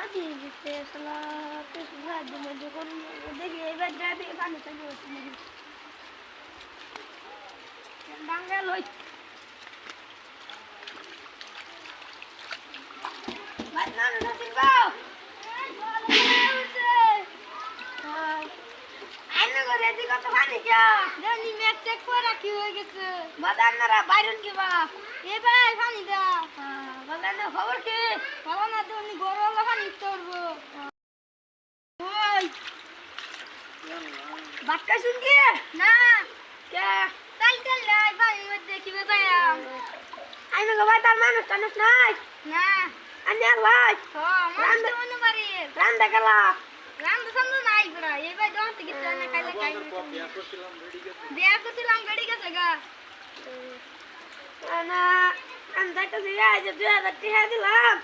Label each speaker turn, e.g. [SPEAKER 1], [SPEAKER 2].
[SPEAKER 1] পানি দিতে শালা কিছু সাহায্য মধ্যে করুন দেখি এবার যাবে পানি চালু হচ্ছে নাকি বাঙ্গাল হই বাদনা নতুন বাও আইনা করে এদিকে কত পানি কে জানি ম্যাচ চেক করে কি হয়ে গেছে বাদান্নারা বাইরন কি বা এ ভাই পানি দাও বাদান্না খবর কি ভালো না তো উনি গরম পানি করবো ওই বাক্কা শুন কি না কে তাই তাই লাই ভাই মধ্যে কি বেজায় আইনা গো ভাই তার মানুষ টানুস নাই না আন্যা ভাই রান্দা মনে মারি রান্দা গেলা রান্দা সামনে নাই বড়া এই ভাই দোন থেকে না খাইলে খাই বিয়া করছিলাম গাড়ি গেছে গা না আমি যাইতেছি আজ 2000 টাকা দিলাম